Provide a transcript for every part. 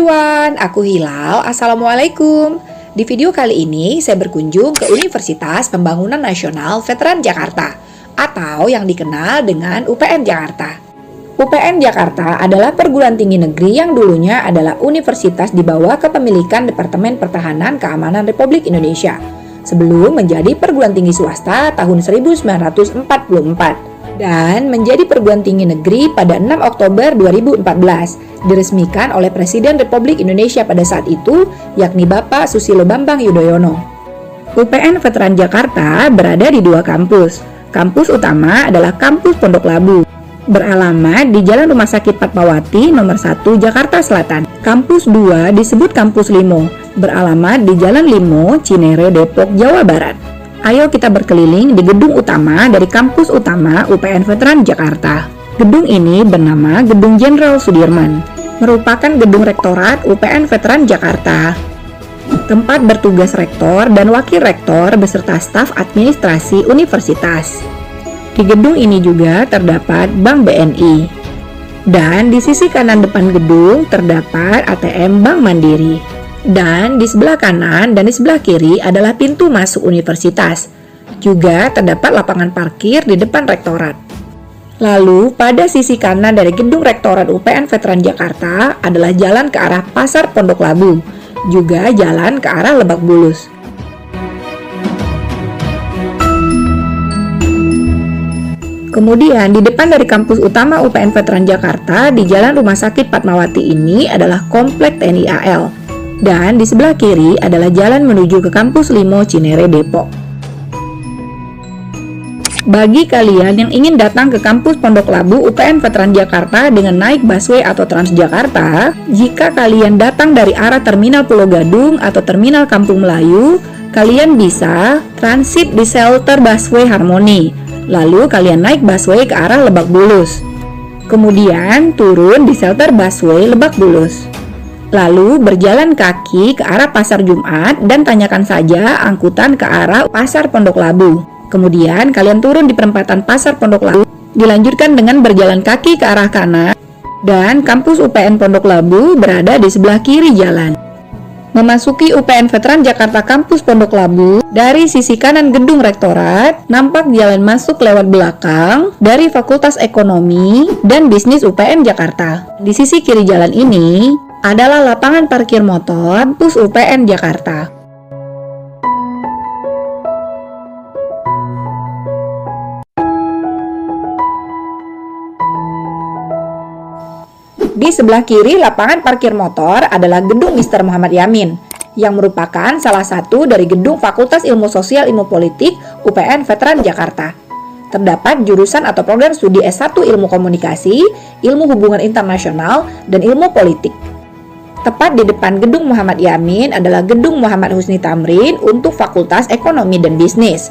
everyone, aku Hilal. Assalamualaikum. Di video kali ini saya berkunjung ke Universitas Pembangunan Nasional Veteran Jakarta atau yang dikenal dengan UPN Jakarta. UPN Jakarta adalah perguruan tinggi negeri yang dulunya adalah universitas di bawah kepemilikan Departemen Pertahanan Keamanan Republik Indonesia sebelum menjadi perguruan tinggi swasta tahun 1944 dan menjadi perguruan tinggi negeri pada 6 Oktober 2014, diresmikan oleh Presiden Republik Indonesia pada saat itu, yakni Bapak Susilo Bambang Yudhoyono. UPN Veteran Jakarta berada di dua kampus. Kampus utama adalah Kampus Pondok Labu, beralamat di Jalan Rumah Sakit Fatmawati nomor 1 Jakarta Selatan. Kampus 2 disebut Kampus Limo, beralamat di Jalan Limo, Cinere, Depok, Jawa Barat. Ayo kita berkeliling di gedung utama dari kampus utama UPN Veteran Jakarta. Gedung ini bernama Gedung Jenderal Sudirman, merupakan gedung rektorat UPN Veteran Jakarta. Tempat bertugas rektor dan wakil rektor beserta staf administrasi universitas. Di gedung ini juga terdapat Bank BNI. Dan di sisi kanan depan gedung terdapat ATM Bank Mandiri. Dan di sebelah kanan dan di sebelah kiri adalah pintu masuk universitas. Juga terdapat lapangan parkir di depan rektorat. Lalu pada sisi kanan dari gedung rektorat UPN Veteran Jakarta adalah jalan ke arah Pasar Pondok Labu, juga jalan ke arah Lebak Bulus. Kemudian di depan dari kampus utama UPN Veteran Jakarta di Jalan Rumah Sakit Fatmawati ini adalah Komplek TNI AL. Dan di sebelah kiri adalah jalan menuju ke kampus Limo Cinere Depok. Bagi kalian yang ingin datang ke kampus Pondok Labu UPN Veteran Jakarta dengan naik busway atau Transjakarta, jika kalian datang dari arah Terminal Pulau Gadung atau Terminal Kampung Melayu, kalian bisa transit di shelter busway Harmoni. Lalu kalian naik busway ke arah Lebak Bulus. Kemudian turun di shelter busway Lebak Bulus. Lalu berjalan kaki ke arah Pasar Jumat dan tanyakan saja angkutan ke arah Pasar Pondok Labu. Kemudian kalian turun di perempatan Pasar Pondok Labu, dilanjutkan dengan berjalan kaki ke arah kanan dan kampus UPN Pondok Labu berada di sebelah kiri jalan. Memasuki UPN Veteran Jakarta Kampus Pondok Labu, dari sisi kanan gedung rektorat, nampak jalan masuk lewat belakang dari Fakultas Ekonomi dan Bisnis UPN Jakarta. Di sisi kiri jalan ini adalah lapangan parkir motor kampus UPN Jakarta. Di sebelah kiri lapangan parkir motor adalah gedung Mr. Muhammad Yamin, yang merupakan salah satu dari gedung Fakultas Ilmu Sosial Ilmu Politik UPN Veteran Jakarta. Terdapat jurusan atau program studi S1 Ilmu Komunikasi, Ilmu Hubungan Internasional, dan Ilmu Politik. Tepat di depan gedung Muhammad Yamin adalah gedung Muhammad Husni Tamrin untuk Fakultas Ekonomi dan Bisnis.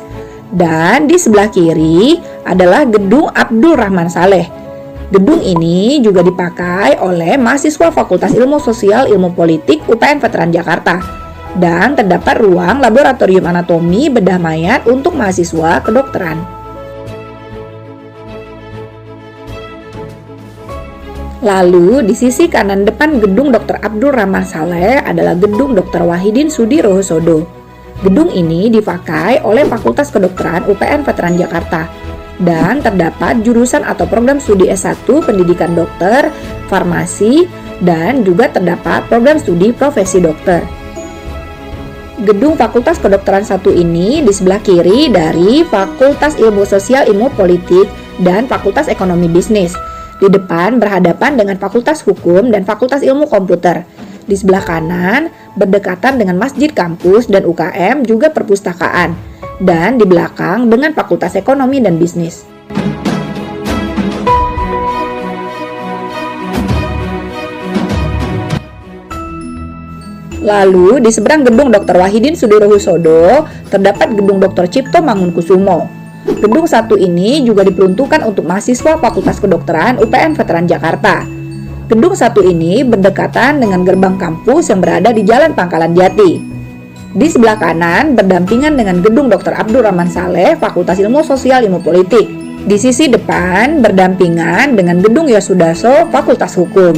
Dan di sebelah kiri adalah gedung Abdul Rahman Saleh. Gedung ini juga dipakai oleh mahasiswa Fakultas Ilmu Sosial Ilmu Politik UPN Veteran Jakarta. Dan terdapat ruang laboratorium anatomi bedah mayat untuk mahasiswa kedokteran. Lalu di sisi kanan depan gedung Dr. Abdul Rahman Saleh adalah gedung Dr. Wahidin Sudirohusodo. Gedung ini dipakai oleh Fakultas Kedokteran UPN Veteran Jakarta dan terdapat jurusan atau program studi S1 Pendidikan Dokter, Farmasi, dan juga terdapat program studi Profesi Dokter. Gedung Fakultas Kedokteran 1 ini di sebelah kiri dari Fakultas Ilmu Sosial Ilmu Politik dan Fakultas Ekonomi Bisnis. Di depan berhadapan dengan Fakultas Hukum dan Fakultas Ilmu Komputer. Di sebelah kanan berdekatan dengan Masjid Kampus dan UKM juga perpustakaan. Dan di belakang dengan Fakultas Ekonomi dan Bisnis. Lalu di seberang gedung Dr. Wahidin Sudirohusodo terdapat gedung Dr. Cipto Mangunkusumo. Gedung 1 ini juga diperuntukkan untuk mahasiswa Fakultas Kedokteran UPN Veteran Jakarta. Gedung 1 ini berdekatan dengan gerbang kampus yang berada di Jalan Pangkalan Jati. Di sebelah kanan berdampingan dengan gedung Dr. Abdul Rahman Saleh Fakultas Ilmu Sosial Ilmu Politik. Di sisi depan berdampingan dengan gedung Yosudarso Fakultas Hukum.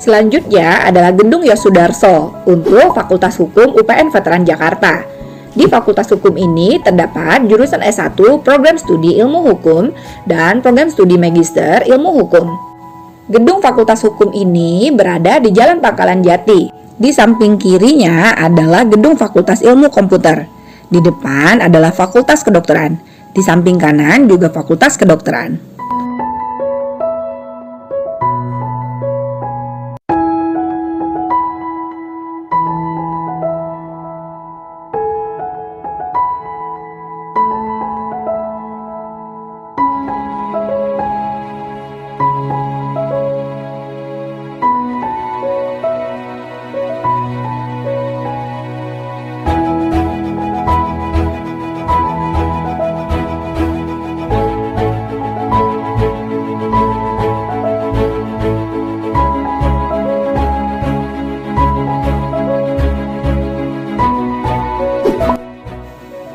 Selanjutnya adalah Gedung Yosudarso untuk Fakultas Hukum UPN Veteran Jakarta. Di Fakultas Hukum ini terdapat jurusan S1 Program Studi Ilmu Hukum dan Program Studi Magister Ilmu Hukum. Gedung Fakultas Hukum ini berada di Jalan Pangkalan Jati. Di samping kirinya adalah Gedung Fakultas Ilmu Komputer. Di depan adalah Fakultas Kedokteran. Di samping kanan juga Fakultas Kedokteran.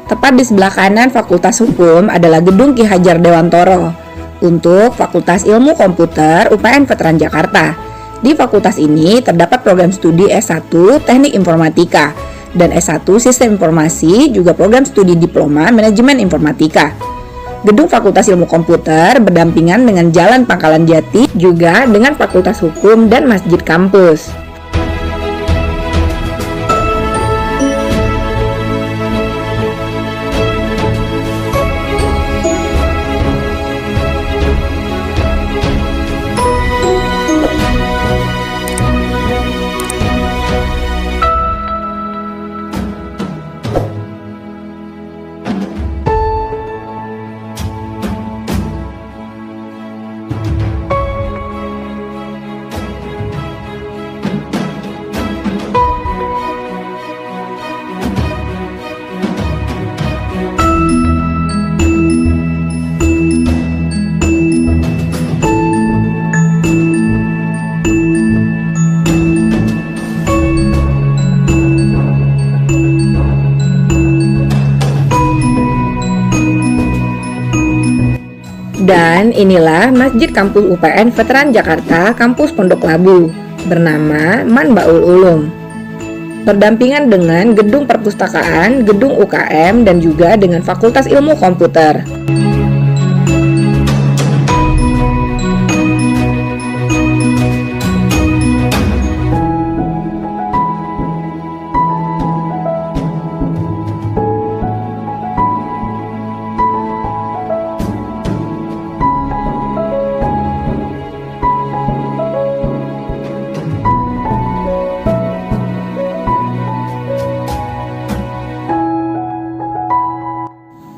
Tepat di sebelah kanan Fakultas Hukum adalah Gedung Ki Hajar Dewantoro untuk Fakultas Ilmu Komputer UPN Veteran Jakarta. Di fakultas ini terdapat program studi S1 Teknik Informatika dan S1 Sistem Informasi, juga program studi Diploma Manajemen Informatika. Gedung Fakultas Ilmu Komputer berdampingan dengan Jalan Pangkalan Jati, juga dengan Fakultas Hukum dan Masjid Kampus. Dan inilah Masjid Kampus UPN Veteran Jakarta Kampus Pondok Labu bernama Manbaul Ulum. Berdampingan dengan Gedung Perpustakaan, Gedung UKM, dan juga dengan Fakultas Ilmu Komputer.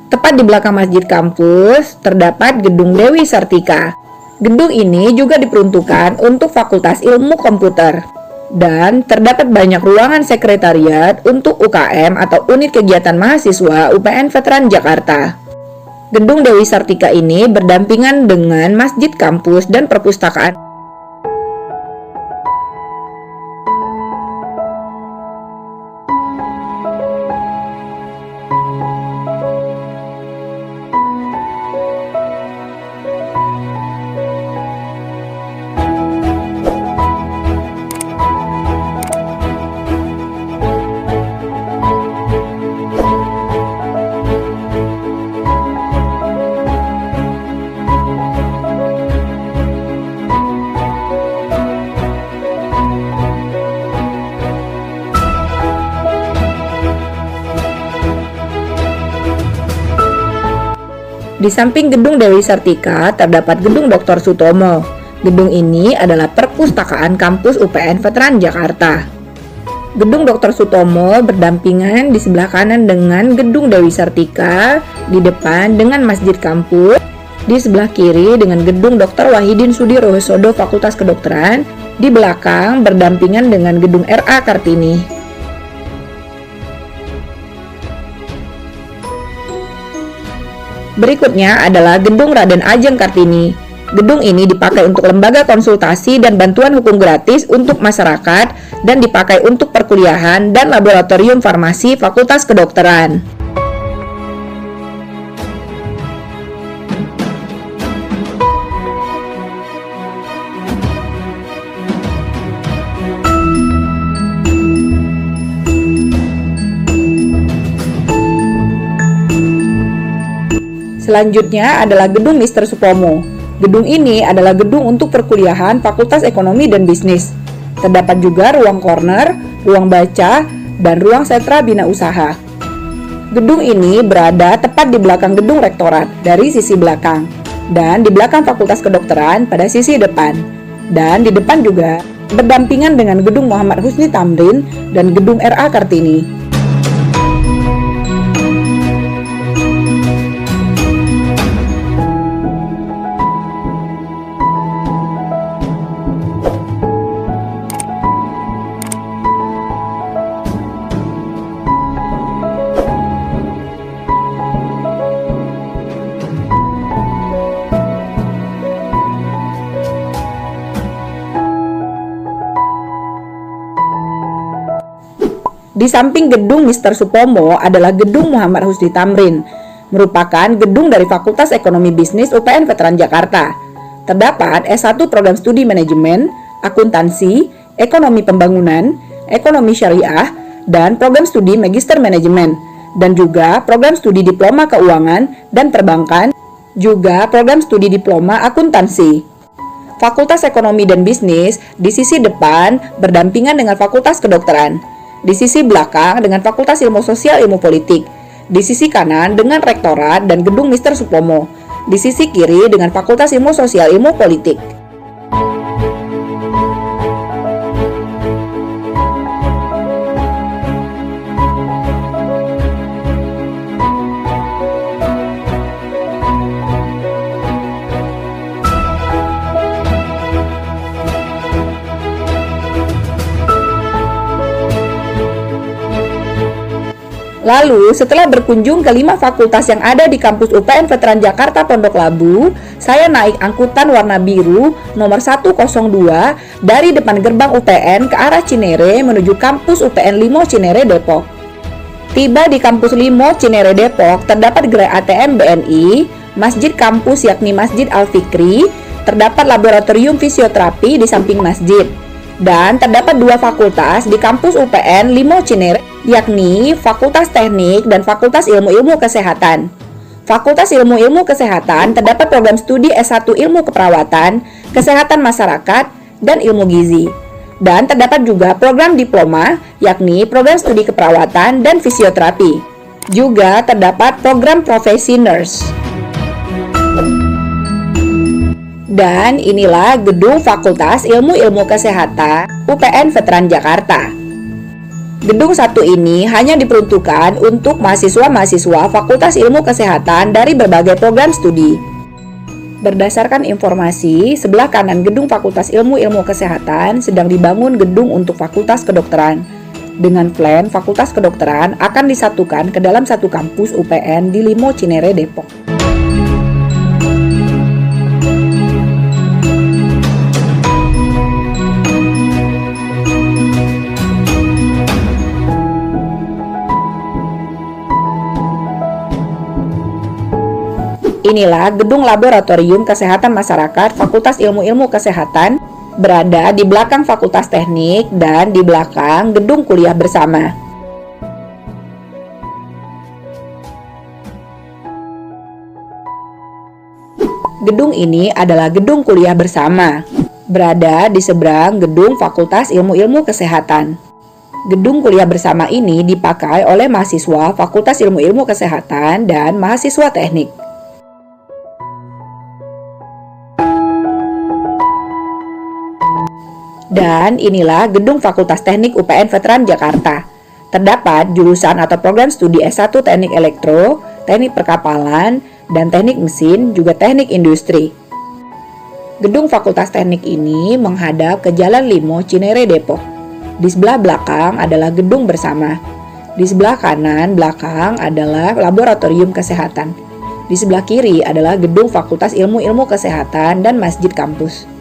Tepat di belakang Masjid Kampus terdapat Gedung Dewi Sartika. Gedung ini juga diperuntukkan untuk Fakultas Ilmu Komputer dan terdapat banyak ruangan sekretariat untuk UKM atau unit kegiatan mahasiswa UPN Veteran Jakarta. Gedung Dewi Sartika ini berdampingan dengan Masjid Kampus dan perpustakaan. Di samping Gedung Dewi Sartika terdapat Gedung Dr. Sutomo. Gedung ini adalah perpustakaan kampus UPN Veteran Jakarta. Gedung Dr. Sutomo berdampingan di sebelah kanan dengan Gedung Dewi Sartika, di depan dengan Masjid Kampus, di sebelah kiri dengan Gedung Dr. Wahidin Sudirohusodo Fakultas Kedokteran, di belakang berdampingan dengan Gedung RA Kartini. Berikutnya adalah Gedung Raden Ajeng Kartini. Gedung ini dipakai untuk lembaga konsultasi dan bantuan hukum gratis untuk masyarakat dan dipakai untuk perkuliahan dan laboratorium farmasi Fakultas Kedokteran. Selanjutnya adalah gedung Mr. Supomo. Gedung ini adalah gedung untuk perkuliahan Fakultas Ekonomi dan Bisnis. Terdapat juga ruang corner, ruang baca, dan ruang sentra bina usaha. Gedung ini berada tepat di belakang gedung rektorat dari sisi belakang, dan di belakang Fakultas Kedokteran pada sisi depan. Dan di depan juga berdampingan dengan gedung Muhammad Husni Tamrin dan gedung RA Kartini. Di samping gedung Mr. Supomo adalah gedung Muhammad Husni Tamrin, merupakan gedung dari Fakultas Ekonomi Bisnis UPN Veteran Jakarta. Terdapat S1 Program Studi Manajemen, Akuntansi, Ekonomi Pembangunan, Ekonomi Syariah, dan Program Studi Magister Manajemen, dan juga Program Studi Diploma Keuangan dan Perbankan, juga Program Studi Diploma Akuntansi. Fakultas Ekonomi dan Bisnis di sisi depan berdampingan dengan Fakultas Kedokteran. Di sisi belakang dengan Fakultas Ilmu Sosial Ilmu Politik, di sisi kanan dengan Rektorat dan gedung Mr. Supomo, di sisi kiri dengan Fakultas Ilmu Sosial Ilmu Politik. Lalu, setelah berkunjung ke 5 fakultas yang ada di kampus UPN Veteran Jakarta Pondok Labu, saya naik angkutan warna biru nomor 102 dari depan gerbang UPN ke arah Cinere menuju kampus UPN Limo Cinere Depok. Tiba di kampus Limo Cinere Depok, terdapat gerai ATM BNI, masjid kampus yakni Masjid Al-Fikri, terdapat laboratorium fisioterapi di samping masjid. Dan terdapat 2 fakultas di kampus UPN Limo Cinere, yakni Fakultas Teknik dan Fakultas Ilmu-Ilmu Kesehatan. Fakultas Ilmu-Ilmu Kesehatan terdapat program studi S1 Ilmu Keperawatan, Kesehatan Masyarakat, dan Ilmu Gizi. Dan terdapat juga program diploma, yakni program studi keperawatan dan fisioterapi. Juga terdapat program profesi nurse. Dan inilah gedung Fakultas Ilmu-Ilmu Kesehatan UPN Veteran Jakarta. Gedung 1 ini hanya diperuntukkan untuk mahasiswa-mahasiswa Fakultas Ilmu Kesehatan dari berbagai program studi. Berdasarkan informasi, sebelah kanan gedung Fakultas Ilmu-Ilmu Kesehatan sedang dibangun gedung untuk Fakultas Kedokteran. Dengan plan, Fakultas Kedokteran akan disatukan ke dalam satu kampus UPN di Limo Cinere Depok. Inilah gedung Laboratorium Kesehatan Masyarakat Fakultas Ilmu-Ilmu Kesehatan, berada di belakang Fakultas Teknik dan di belakang gedung kuliah bersama. Gedung ini adalah gedung kuliah bersama, berada di seberang gedung Fakultas Ilmu-Ilmu Kesehatan. Gedung kuliah bersama ini dipakai oleh mahasiswa Fakultas Ilmu-Ilmu Kesehatan dan mahasiswa teknik. Dan inilah gedung Fakultas Teknik UPN Veteran Jakarta. Terdapat jurusan atau program studi S1 Teknik Elektro, Teknik Perkapalan, dan Teknik Mesin, juga Teknik Industri. Gedung Fakultas Teknik ini menghadap ke Jalan Limo Cinere Depok. Di sebelah belakang adalah gedung bersama. Di sebelah kanan belakang adalah Laboratorium Kesehatan. Di sebelah kiri adalah gedung Fakultas Ilmu-Ilmu Kesehatan dan Masjid Kampus.